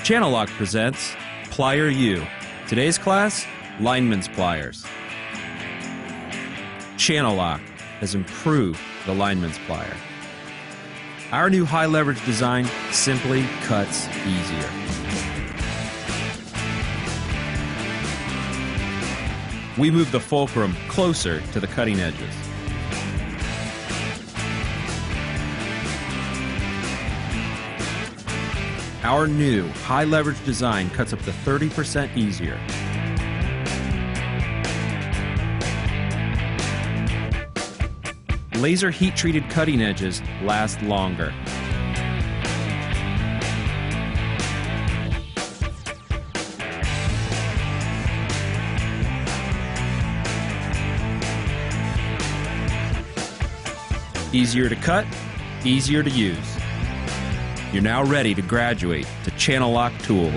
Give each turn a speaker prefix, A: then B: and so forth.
A: Channellock presents Plier U. Today's class, Linemen's Pliers. Channellock has improved the lineman's plier. Our new high leverage design simply cuts easier. We move the fulcrum closer to the cutting edges. Our new high leverage design cuts up to 30% easier. Laser heat treated cutting edges last longer. Easier to cut, easier to use. You're now ready to graduate to Channellock tools.